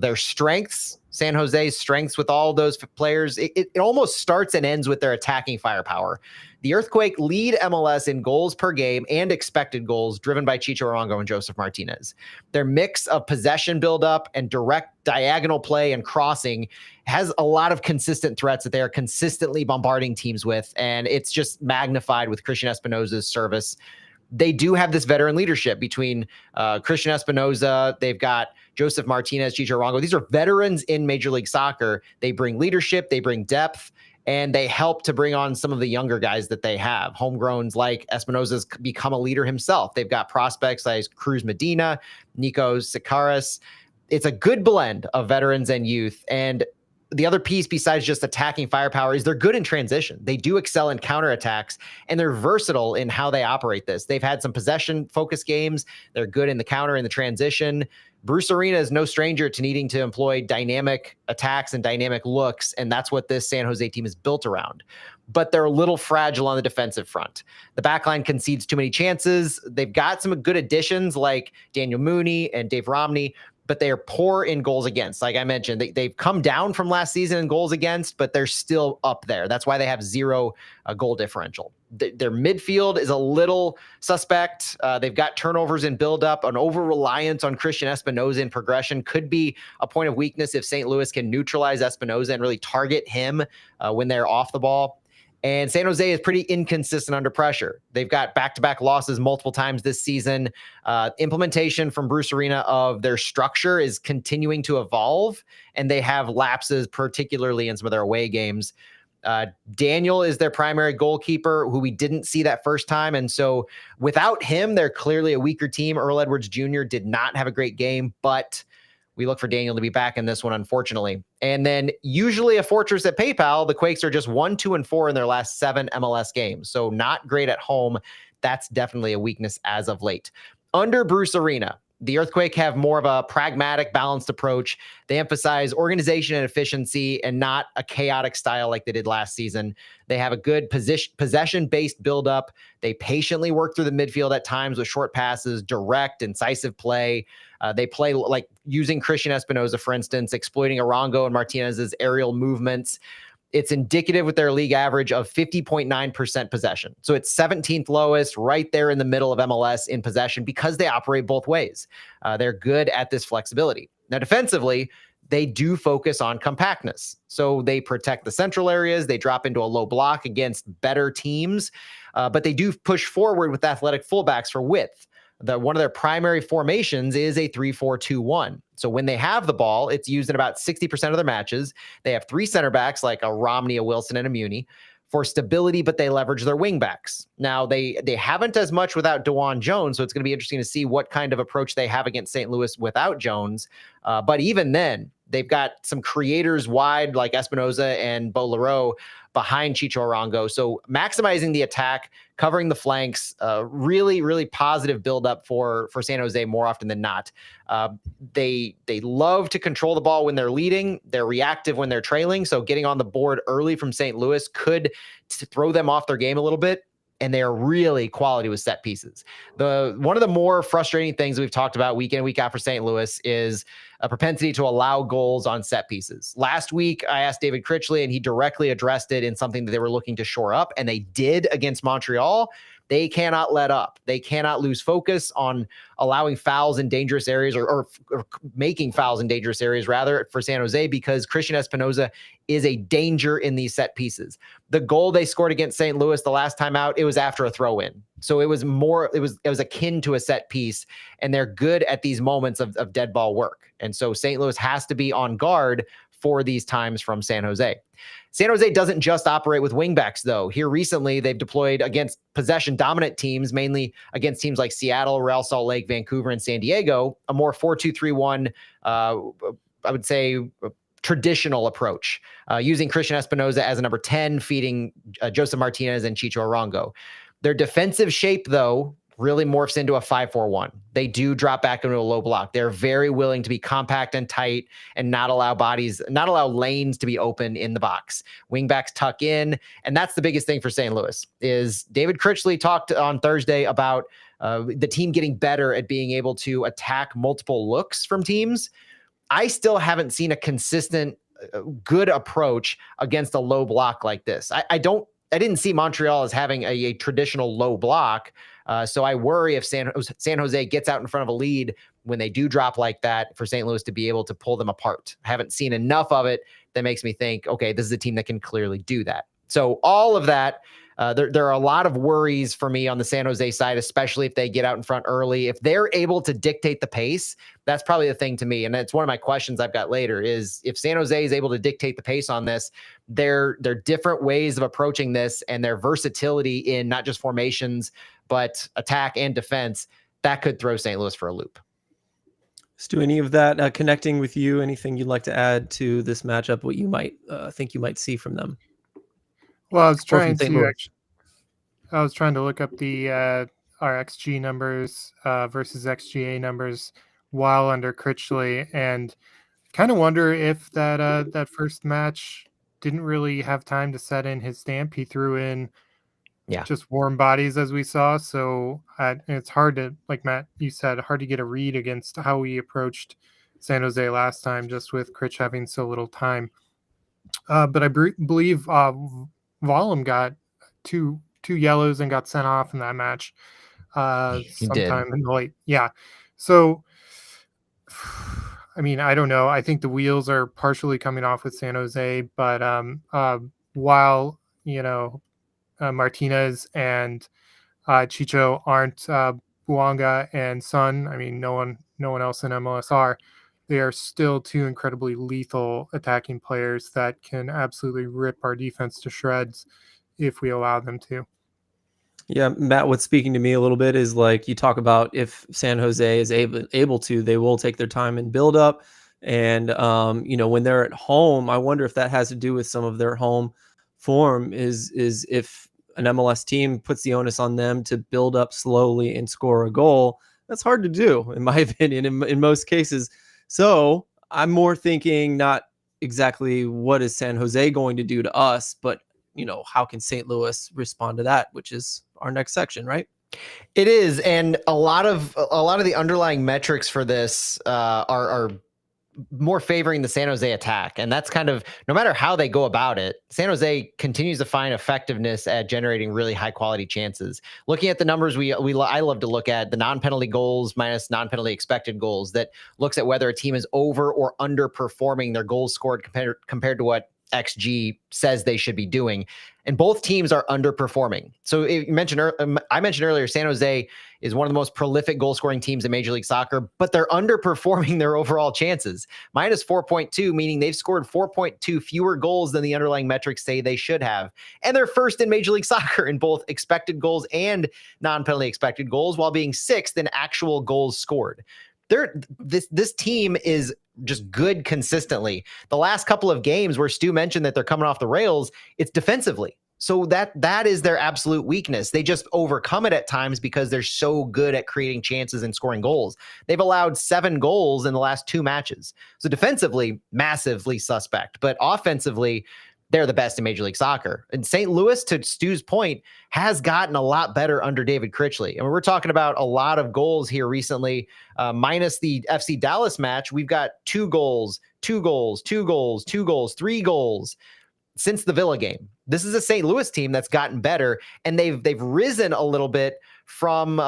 Their strengths, San Jose's strengths with all those players, it almost starts and ends with their attacking firepower. The Earthquake lead MLS in goals per game and expected goals, driven by Chicho Arango and Joseph Martinez. Their mix of possession buildup and direct diagonal play and crossing has a lot of consistent threats that they are consistently bombarding teams with, and it's just magnified with Christian Espinoza's service. They do have this veteran leadership between Christian Espinoza. They've got Joseph Martinez, Chicho Arango. These are veterans in Major League Soccer. They bring leadership, they bring depth, and they help to bring on some of the younger guys that they have. Homegrowns like Espinoza's become a leader himself. They've got prospects like Cruz Medina, Nico Sikaris. It's a good blend of veterans and youth. And the other piece besides just attacking firepower is they're good in transition. They do excel in counterattacks, and they're versatile in how they operate this. They've had some possession-focused games. They're good in the counter and the transition. Bruce Arena is no stranger to needing to employ dynamic attacks and dynamic looks, and that's what this San Jose team is built around. But they're a little fragile on the defensive front. The backline concedes too many chances. They've got some good additions like Daniel Mooney and Dave Romney, but they are poor in goals against. Like I mentioned, they've come down from last season in goals against, but they're still up there. That's why they have 0 goal differential. Their midfield is a little suspect. They've got turnovers in buildup. An over-reliance on Christian Espinoza in progression could be a point of weakness if St. Louis can neutralize Espinoza and really target him when they're off the ball. And San Jose is pretty inconsistent under pressure. They've got back-to-back losses multiple times this season. Implementation from Bruce Arena of their structure is continuing to evolve, and they have lapses, particularly in some of their away games. Daniel is their primary goalkeeper, who we didn't see that first time. And so without him, they're clearly a weaker team. Earl Edwards Jr. did not have a great game, but we look for Daniel to be back in this one, unfortunately. And then usually a fortress at PayPal, the Quakes are just 1-2-4 in their last 7 MLS games. So not great at home. That's definitely a weakness as of late. Under Bruce Arena, the Earthquake have more of a pragmatic, balanced approach. They emphasize organization and efficiency and not a chaotic style like they did last season. They have a good possession-based build-up. They patiently work through the midfield at times with short passes, direct, incisive play. They play like using Christian Espinoza, for instance, exploiting Arango and Martinez's aerial movements. It's indicative with their league average of 50.9% possession. So it's 17th lowest, right there in the middle of MLS in possession because they operate both ways. They're good at this flexibility. Now, defensively, they do focus on compactness. So they protect the central areas. They drop into a low block against better teams, but they do push forward with athletic fullbacks for width. One of their primary formations is a 3-4-2-1. So when they have the ball, it's used in about 60% of their matches. They have 3 center backs like a Romney, a Wilson, and a Muni for stability, but they leverage their wing backs. Now, they haven't as much without DeJuan Jones, so it's going to be interesting to see what kind of approach they have against St. Louis without Jones. But even then, they've got some creators wide like Espinoza and Bo Leroux behind Chicho Arango. So maximizing the attack, covering the flanks, really, really positive buildup for San Jose more often than not. They love to control the ball when they're leading. They're reactive when they're trailing. So getting on the board early from St. Louis could throw them off their game a little bit. And they are really quality with set pieces. One of the more frustrating things we've talked about week in, week out for St. Louis is a propensity to allow goals on set pieces. Last week, I asked David Critchley, and he directly addressed it in something that they were looking to shore up, and they did against Montreal. They cannot let up. They cannot lose focus on allowing fouls in dangerous areas or making fouls in dangerous areas, rather, for San Jose, because Christian Espinoza is a danger in these set pieces. The goal they scored against St. Louis the last time out, it was after a throw-in. So it was akin to a set piece, and they're good at these moments of dead ball work. And so St. Louis has to be on guard for these times from San Jose. San Jose doesn't just operate with wingbacks, though. Here recently, they've deployed against possession-dominant teams, mainly against teams like Seattle, Real Salt Lake, Vancouver, and San Diego, a more 4-2-3-1, I would say, traditional approach, using Christian Espinoza as a number 10, feeding Joseph Martinez and Chicho Arango. Their defensive shape, though, really morphs into a 5-4-1. They do drop back into a low block. They're very willing to be compact and tight and not allow lanes to be open in the box. Wingbacks tuck in, and that's the biggest thing for St. Louis. Is David Critchley talked on Thursday about the team getting better at being able to attack multiple looks from teams. I still haven't seen a consistent, good approach against a low block like this. I didn't see Montreal as having a traditional low block. So I worry if San Jose gets out in front of a lead when they do drop like that for St. Louis to be able to pull them apart. I haven't seen enough of it that makes me think, okay, this is a team that can clearly do that. So all of that, there are a lot of worries for me on the San Jose side, especially if they get out in front early. If they're able to dictate the pace, that's probably the thing to me. And that's one of my questions I've got later is if San Jose is able to dictate the pace on this, their different ways of approaching this and their versatility in not just formations, but attack and defense, that could throw St. Louis for a loop. Stu, any of that connecting with you? Anything you'd like to add to this matchup? What you might think you might see from them? Well, I was trying to look up the our XG numbers versus XGA numbers while under Critchley, and kind of wonder if that first match didn't really have time to set in his stamp. He threw in just warm bodies, as we saw. So it's hard to, like Matt, you said, hard to get a read against how we approached San Jose last time, just with Critch having so little time. But I believe Vollum got two yellows and got sent off in that match sometime in the late. Yeah. So, I mean, I don't know. I think the wheels are partially coming off with San Jose, but while, Martinez and Chicho aren't Buanga and Sun, I mean, no one else in MLS are. They are still two incredibly lethal attacking players that can absolutely rip our defense to shreds if we allow them to. Yeah, Matt, what's speaking to me a little bit is like you talk about if San Jose is able to, they will take their time and build up. And, when they're at home, I wonder if that has to do with some of their home form is if an MLS team puts the onus on them to build up slowly and score a goal. That's hard to do, in my opinion, in most cases. So I'm more thinking not exactly what is San Jose going to do to us, but, how can St. Louis respond to that, which is our next section, right? It is, and a lot of the underlying metrics for this are more favoring the San Jose attack. And that's kind of, no matter how they go about it, San Jose continues to find effectiveness at generating really high quality chances. Looking at the numbers, I love to look at the non-penalty goals minus non-penalty expected goals. That looks at whether a team is over or underperforming their goals scored compared to what XG says they should be doing. And both teams are underperforming. So I mentioned earlier, San Jose is one of the most prolific goal scoring teams in Major League Soccer, but they're underperforming their overall chances. Minus 4.2, meaning they've scored 4.2 fewer goals than the underlying metrics say they should have. And they're first in Major League Soccer in both expected goals and non-penalty expected goals, while being sixth in actual goals scored. This team is just good consistently. The last couple of games where Stu mentioned that they're coming off the rails, it's defensively. So that is their absolute weakness. They just overcome it at times because they're so good at creating chances and scoring goals. They've allowed 7 goals in the last 2 matches. So defensively, massively suspect, but offensively, they're the best in Major League Soccer. And St. Louis, to Stu's point, has gotten a lot better under David Critchley. And we're talking about a lot of goals here recently, minus the FC Dallas match. We've got 2 goals, 3 goals since the Villa game. This is a St. Louis team that's gotten better, and they've risen a little bit from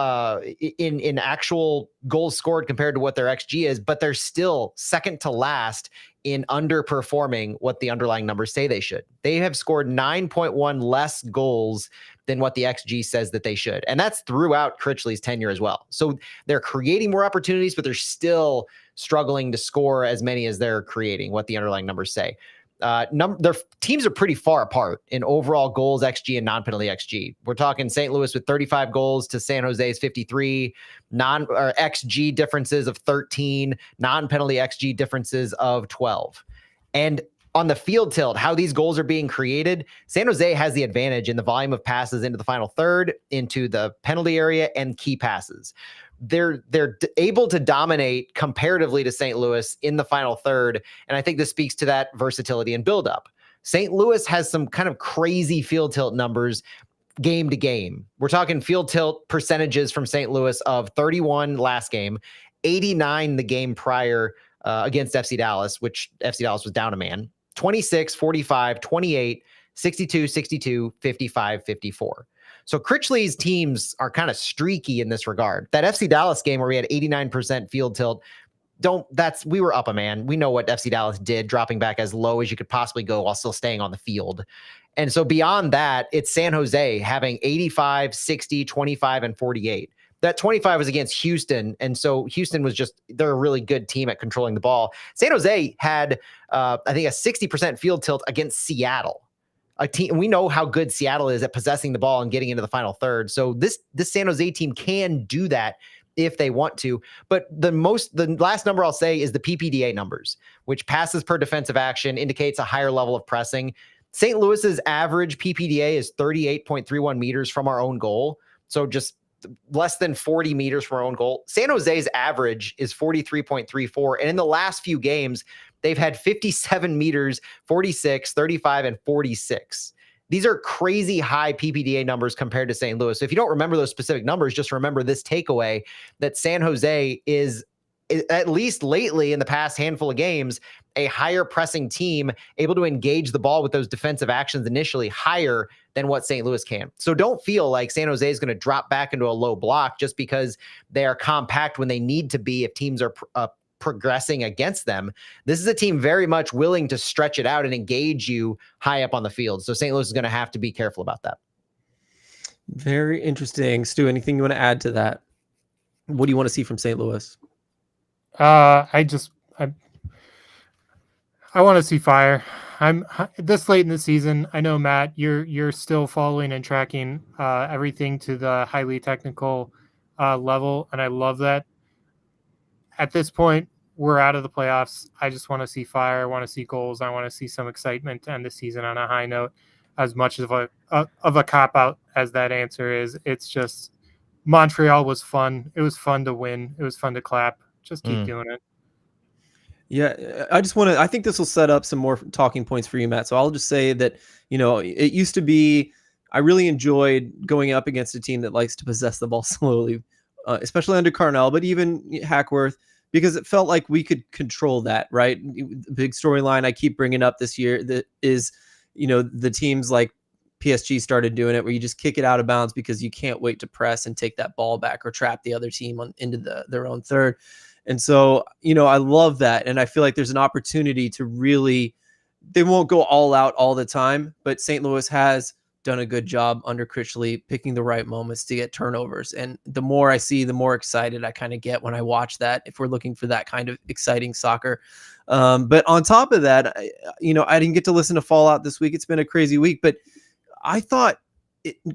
in actual goals scored compared to what their XG is, but they're still second to last in underperforming what the underlying numbers say they should. They have scored 9.1 less goals than what the XG says that they should. And that's throughout Critchley's tenure as well. So they're creating more opportunities, but they're still struggling to score as many as they're creating, what the underlying numbers say. Their teams are pretty far apart in overall goals XG and non-penalty XG. We're talking St. Louis with 35 goals to San Jose's 53, XG differences of 13, non-penalty XG differences of 12. And on the field tilt, how these goals are being created, San Jose has the advantage in the volume of passes into the final third, into the penalty area, and key passes. They're able to dominate comparatively to St. Louis in the final third, and I think this speaks to that versatility and buildup. St. Louis has some kind of crazy field tilt numbers game to game. We're talking field tilt percentages from St. Louis of 31 last game, 89 the game prior against FC Dallas, which FC Dallas was down a man, 26, 45, 28, 62, 62, 55, 54. So Critchley's teams are kind of streaky in this regard. That FC Dallas game where we had 89% field tilt, we were up a man. We know what FC Dallas did, dropping back as low as you could possibly go while still staying on the field. And so beyond that, it's San Jose having 85, 60, 25, and 48. That 25 was against Houston, and so Houston they're a really good team at controlling the ball. San Jose had, I think, a 60% field tilt against Seattle. A team, we know how good Seattle is at possessing the ball and getting into the final third. So this San Jose team can do that if they want to. But the last number I'll say is the PPDA numbers, which passes per defensive action indicates a higher level of pressing. St. Louis's average PPDA is 38.31 meters from our own goal. So just less than 40 meters from our own goal. San Jose's average is 43.34. And in the last few games, they've had 57 meters, 46, 35, and 46. These are crazy high PPDA numbers compared to St. Louis. So if you don't remember those specific numbers, just remember this takeaway that San Jose is, at least lately in the past handful of games, a higher pressing team, able to engage the ball with those defensive actions initially higher than what St. Louis can. So don't feel like San Jose is going to drop back into a low block just because they are compact when they need to be if teams are progressing against them. This is a team very much willing to stretch it out and engage you high up on the field. So St. Louis is going to have to be careful about that. Very interesting. Stu, anything you want to add to that? What do you want to see from St. Louis? I want to see fire. I'm this late in the season. I know, Matt, you're still following and tracking everything to the highly technical level, and I love that. At this point, we're out of the playoffs. I just want to see fire. I want to see goals. I want to see some excitement to end the season on a high note. As much of a cop out as that answer is, it's just Montreal was fun. It was fun to win. It was fun to clap. Just keep doing it. Yeah, I think this will set up some more talking points for you, Matt. So I'll just say that, it used to be, I really enjoyed going up against a team that likes to possess the ball slowly, especially under Carnell, but even Hackworth, because it felt like we could control that, right? The big storyline I keep bringing up this year that is, the teams like PSG started doing it, where you just kick it out of bounds because you can't wait to press and take that ball back or trap the other team into their own third. And so, I love that. And I feel like there's an opportunity to really, they won't go all out all the time, but St. Louis has done a good job under Critchley, picking the right moments to get turnovers. And the more I see, the more excited I kind of get when I watch that, if we're looking for that kind of exciting soccer. But on top of that, I didn't get to listen to Fallout this week. It's been a crazy week, but I thought,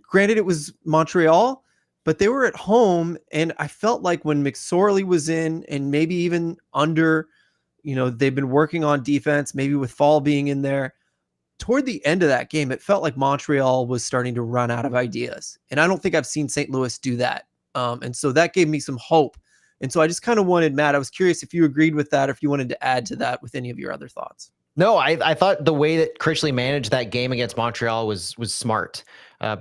granted it was Montreal, but they were at home. And I felt like when McSorley was in, and maybe even under, they've been working on defense, maybe with Fall being in there, toward the end of that game, it felt like Montreal was starting to run out of ideas. And I don't think I've seen St. Louis do that. And so that gave me some hope. And so I just kind of wanted, Matt, I was curious if you agreed with that, or if you wanted to add to that with any of your other thoughts. No, I thought the way that Critchley managed that game against Montreal was smart.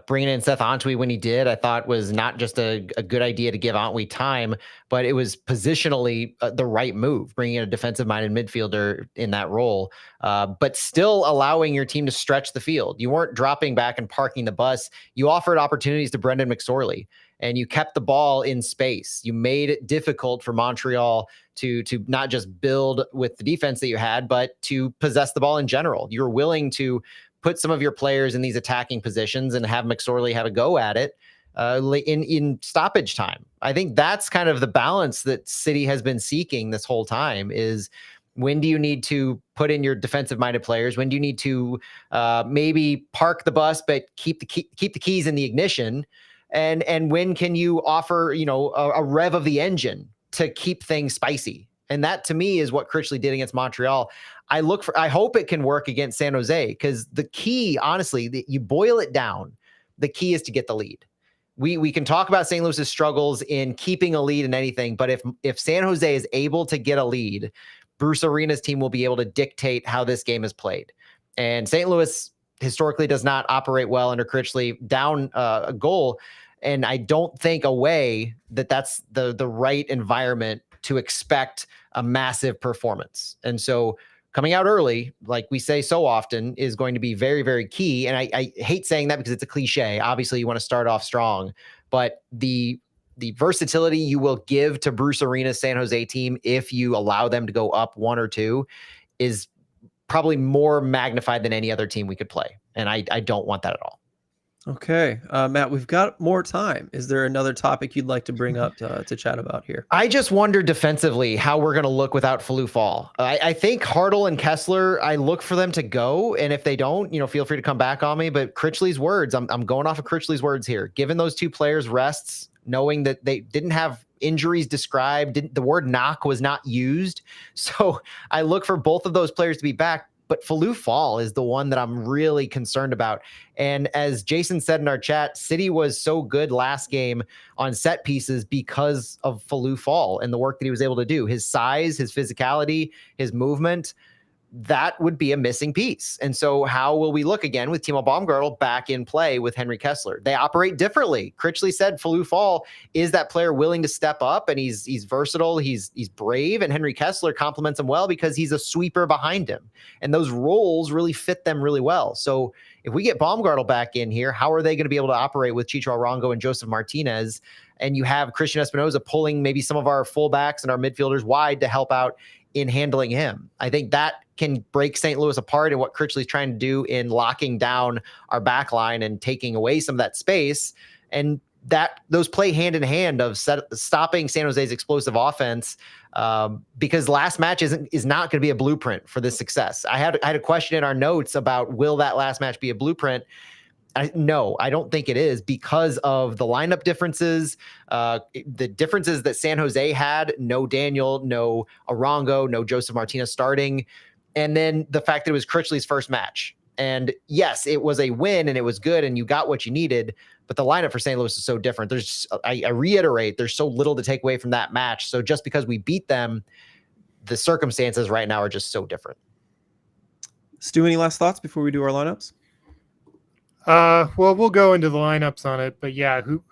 Bringing in Seth Antwi when he did, I thought was not just a good idea to give Antwi time, but it was positionally the right move, bringing in a defensive-minded midfielder in that role, but still allowing your team to stretch the field. You weren't dropping back and parking the bus. You offered opportunities to Brendan McSorley, and you kept the ball in space. You made it difficult for Montreal to not just build with the defense that you had, but to possess the ball in general. You're willing to put some of your players in these attacking positions and have McSorley have a go at it in stoppage time. I think that's kind of the balance that City has been seeking this whole time, is when do you need to put in your defensive-minded players? When do you need to maybe park the bus but keep the keys in the ignition? And when can you offer, a rev of the engine to keep things spicy? And that, to me, is what Critchley did against Montreal. I hope it can work against San Jose, because the key, honestly, you boil it down, the key is to get the lead. We can talk about St. Louis's struggles in keeping a lead in anything, but if San Jose is able to get a lead, Bruce Arena's team will be able to dictate how this game is played. And St. Louis historically does not operate well under Critchley down a goal. And I don't think that's the right environment to expect a massive performance. And so coming out early, like we say so often, is going to be very, very key. And I hate saying that because it's a cliche. Obviously, you want to start off strong, but the versatility you will give to Bruce Arena's San Jose team, if you allow them to go up 1 or 2, is probably more magnified than any other team we could play. And I don't want that at all. Okay. Matt, we've got more time. Is there another topic you'd like to bring up to chat about here? I just wonder defensively how we're going to look without Falou Fall. I think Hartl and Kessler, I look for them to go. And if they don't, feel free to come back on me. But Critchley's words, I'm going off of Critchley's words here. Given those two players rests, knowing that they didn't have injuries described, the word knock was not used. So I look for both of those players to be back. But Falou Fall is the one that I'm really concerned about. And as Jason said in our chat, City was so good last game on set pieces because of Falou Fall and the work that he was able to do. His size, his physicality, his movement, that would be a missing piece. And so how will we look again with Timo Baumgartel back in play with Henry Kessler? They operate differently. Critchley said Falou Fall is that player willing to step up, and he's versatile, he's brave, and Henry Kessler complements him well because he's a sweeper behind him. And those roles really fit them really well. So if we get Baumgartel back in here, how are they going to be able to operate with Chicho Arango and Joseph Martinez? And you have Christian Espinoza pulling maybe some of our fullbacks and our midfielders wide to help out in handling him. I think that can break St. Louis apart in what Critchley's trying to do in locking down our back line and taking away some of that space. And those play hand in hand of stopping San Jose's explosive offense, because last match is not going to be a blueprint for this success. I had a question in our notes about, will that last match be a blueprint? No, I don't think it is, because of the lineup differences, the differences that San Jose had. No Daniel, no Arango, no Joseph Martinez starting. And then the fact that it was Critchley's first match. And yes, it was a win and it was good and you got what you needed, but the lineup for St. Louis is so different. I reiterate, there's so little to take away from that match. So just because we beat them, the circumstances right now are just so different. Stu, any last thoughts before we do our lineups? Well, we'll go into the lineups on it, but yeah, who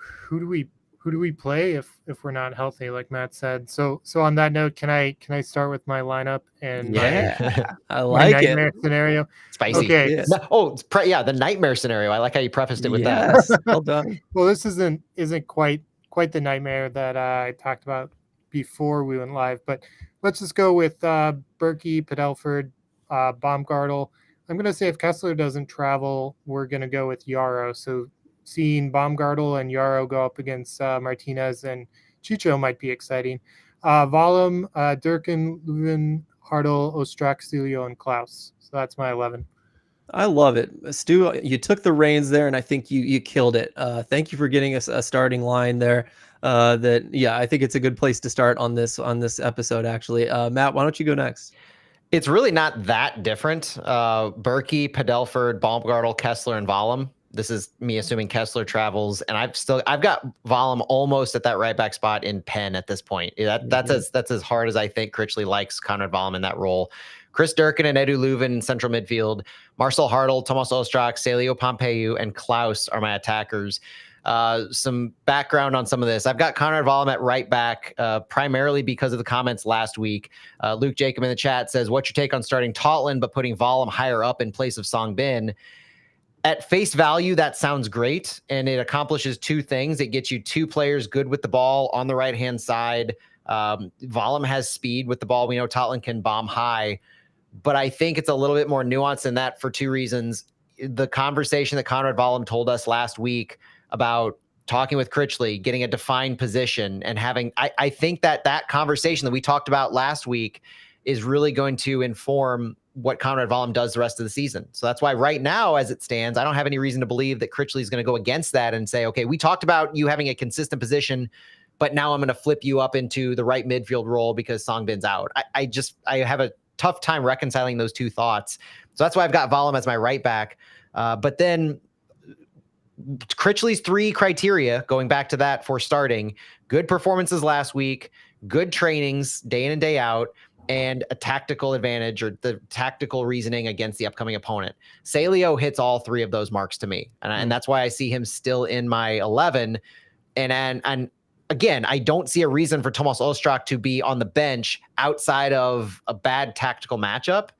do we play if we're not healthy, like Matt said? So on that note, can I start with my lineup and I my like nightmare it. scenario? Spicy. Okay. Yeah. The nightmare scenario. I like how you prefaced it with Yes. that. Well done. Well, this isn't quite the nightmare that I talked about before we went live, but let's just go with Berkey, Padelford, Baumgartel. I'm going to say if Kessler doesn't travel, we're going to go with Yarrow. So seeing Baumgartel and Yarrow go up against Martinez and Chicho might be exciting. Volum, Durkin, Leuven, Hartl, Ostrak, Celio, and Klaus. So that's my 11. I love it. Stu, you took the reins there, and I think you killed it. Thank you for getting us a starting line there. I think it's a good place to start on this episode, actually. Matt, why don't you go next? It's really not that different. Berkey, Padelford, Baumgartel, Kessler, and Volum. This is me assuming Kessler travels, and I've got Volum almost at that right back spot in pen at this point. That's as hard as I think Critchley likes Conrad Volum in that role. Chris Durkin and Edu Leuven in central midfield. Marcel Hartl, Tomas Ostrak, Celio Pompeu, and Klaus are my attackers. Some background on some of this. I've got Conrad Volum at right back, primarily because of the comments last week. Luke Jacob in the chat says, what's your take on starting Totland but putting Volum higher up in place of Song Bin? At face value, that sounds great, and it accomplishes two things. It gets you two players good with the ball on the right-hand side. Volum has speed with the ball. We know Totland can bomb high, but I think it's a little bit more nuanced than that for two reasons. The conversation that Conrad Volum told us last week about talking with Critchley, getting a defined position, and having, I think that conversation that we talked about last week is really going to inform what Conrad Volum does the rest of the season. So that's why right now, as it stands, I don't have any reason to believe that Critchley is going to go against that and say, okay, we talked about you having a consistent position, but now I'm going to flip you up into the right midfield role because Song Bin's out. I have a tough time reconciling those two thoughts. So that's why I've got Volum as my right back. But then Critchley's three criteria, going back to that for starting: good performances last week, good trainings day in and day out, and a tactical advantage or the tactical reasoning against the upcoming opponent. Celio hits all three of those marks to me. And that's why I see him still in my 11. And again, I don't see a reason for Tomas Ostrak to be on the bench outside of a bad tactical matchup.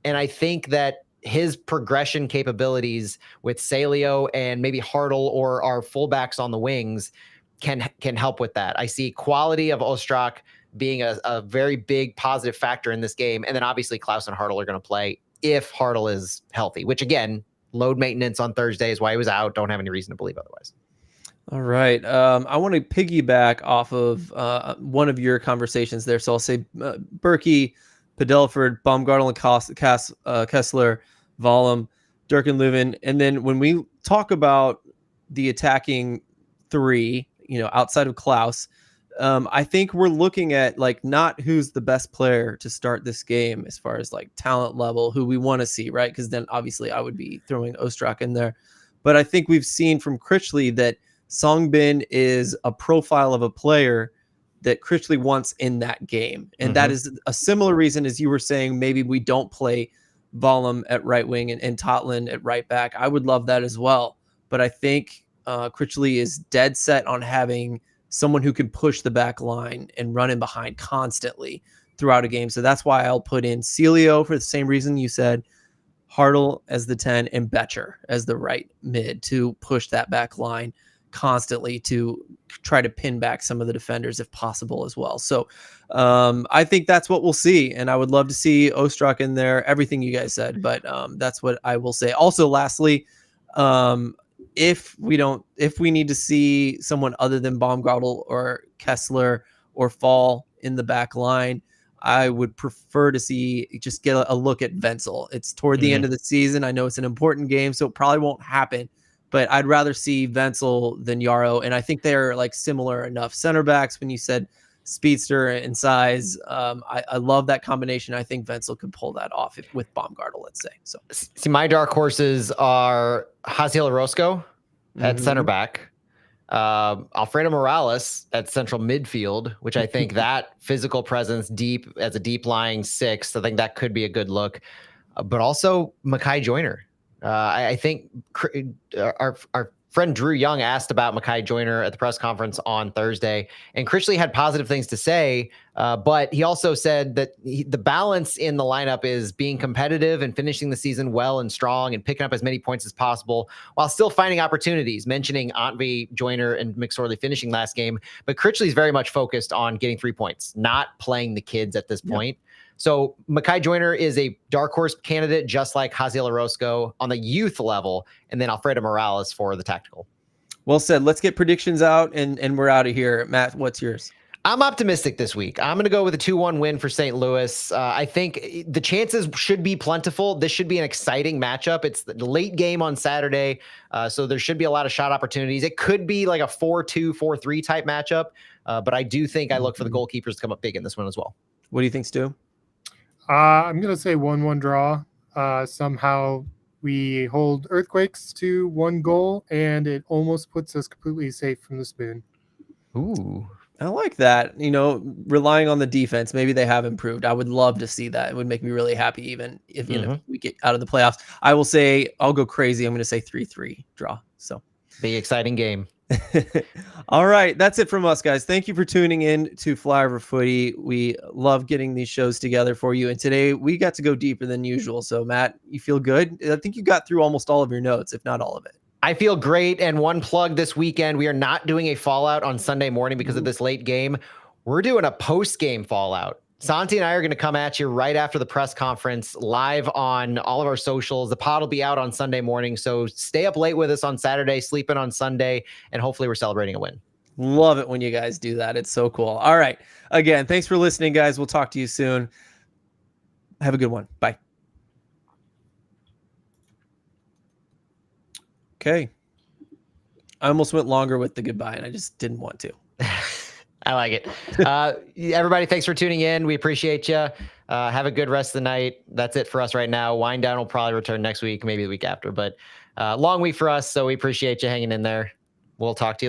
And I think that his progression capabilities with Celio and maybe Hartl or our fullbacks on the wings can help with that. I see quality of Ostrak being a very big positive factor in this game. And then obviously Klaus and Hartl are going to play if Hartl is healthy, which again, load maintenance on Thursday is why he was out. Don't have any reason to believe otherwise. All right. I want to piggyback off of one of your conversations there. So I'll say Berkey, Padelford, Baumgartel, and Kessler, Volum, Durkin, Leuven. And then when we talk about the attacking three, outside of Klaus, I think we're looking at not who's the best player to start this game as far as talent level, who we want to see, right? Because then obviously I would be throwing Ostrak in there. But I think we've seen from Critchley that Song Bin is a profile of a player that Critchley wants in that game. And that is a similar reason as you were saying, maybe we don't play Volum at right wing and Totland at right back. I would love that as well. But I think Critchley is dead set on having someone who can push the back line and run in behind constantly throughout a game. So that's why I'll put in Celio for the same reason you said, Hartl as the 10, and Betcher as the right mid to push that back line constantly to try to pin back some of the defenders if possible as well. So I think that's what we'll see. And I would love to see Ostrak in there, everything you guys said, but that's what I will say. Also, lastly, if we need to see someone other than Baumgartel or Kessler or Fall in the back line, I would prefer to just get a look at Wenzel. It's toward the end of the season. I know it's an important game, so it probably won't happen, but I'd rather see Wenzel than Yarrow. And I think they're like similar enough center backs. When you said speedster and size, I love that combination. I think Wenzel could pull that off with Baumgartel, let's say. So see, my dark horses are Jaziel Orozco at center back, Alfredo Morales at central midfield, which I think that physical presence deep as a deep lying six, I think that could be a good look. But also Mekhi Joyner. I think our friend Drew Young asked about Mekhi Joyner at the press conference on Thursday, and Critchley had positive things to say, but he also said that the balance in the lineup is being competitive and finishing the season well and strong and picking up as many points as possible while still finding opportunities, mentioning Antwi, Joyner, and McSorley finishing last game. But Critchley's very much focused on getting 3 points, not playing the kids at this point. So Mekhi Joyner is a dark horse candidate, just like Jaziel Orozco on the youth level, and then Alfredo Morales for the tactical. Well said. Let's get predictions out, and we're out of here. Matt, what's yours? I'm optimistic this week. I'm going to go with a 2-1 win for St. Louis. I think the chances should be plentiful. This should be an exciting matchup. It's the late game on Saturday, so there should be a lot of shot opportunities. It could be like a 4-2, 4-3 type matchup, but I do think I look for the goalkeepers to come up big in this one as well. What do you think, Stu? I'm going to say 1-1 draw. Somehow we hold Earthquakes to 1 goal, and it almost puts us completely safe from the spoon. Ooh. I like that. You know, relying on the defense. Maybe they have improved. I would love to see that. It would make me really happy, even if we get out of the playoffs. I will say, I'll go crazy. I'm going to say 3-3 draw. So big exciting game. All right, that's it from us, guys. Thank you for tuning in to Flyover Footy. We love getting these shows together for you, and today we got to go deeper than usual. So Matt, you feel good? I think you got through almost all of your notes, if not all of it. I feel great. And one plug this weekend, we are not doing a Fallout on Sunday morning because of this late game. We're doing a post-game Fallout. Santi and I are going to come at you right after the press conference, live on all of our socials. The pod will be out on Sunday morning, so stay up late with us on Saturday, sleep in on Sunday, and hopefully we're celebrating a win. Love it when you guys do that. It's so cool. All right. Again, thanks for listening, guys. We'll talk to you soon. Have a good one. Bye. Okay. I almost went longer with the goodbye, and I just didn't want to. I like it. Everybody, thanks for tuning in. We appreciate you. Have a good rest of the night. That's it for us right now. Wind Down will probably return next week, maybe the week after, but long week for us. So we appreciate you hanging in there. We'll talk to you later.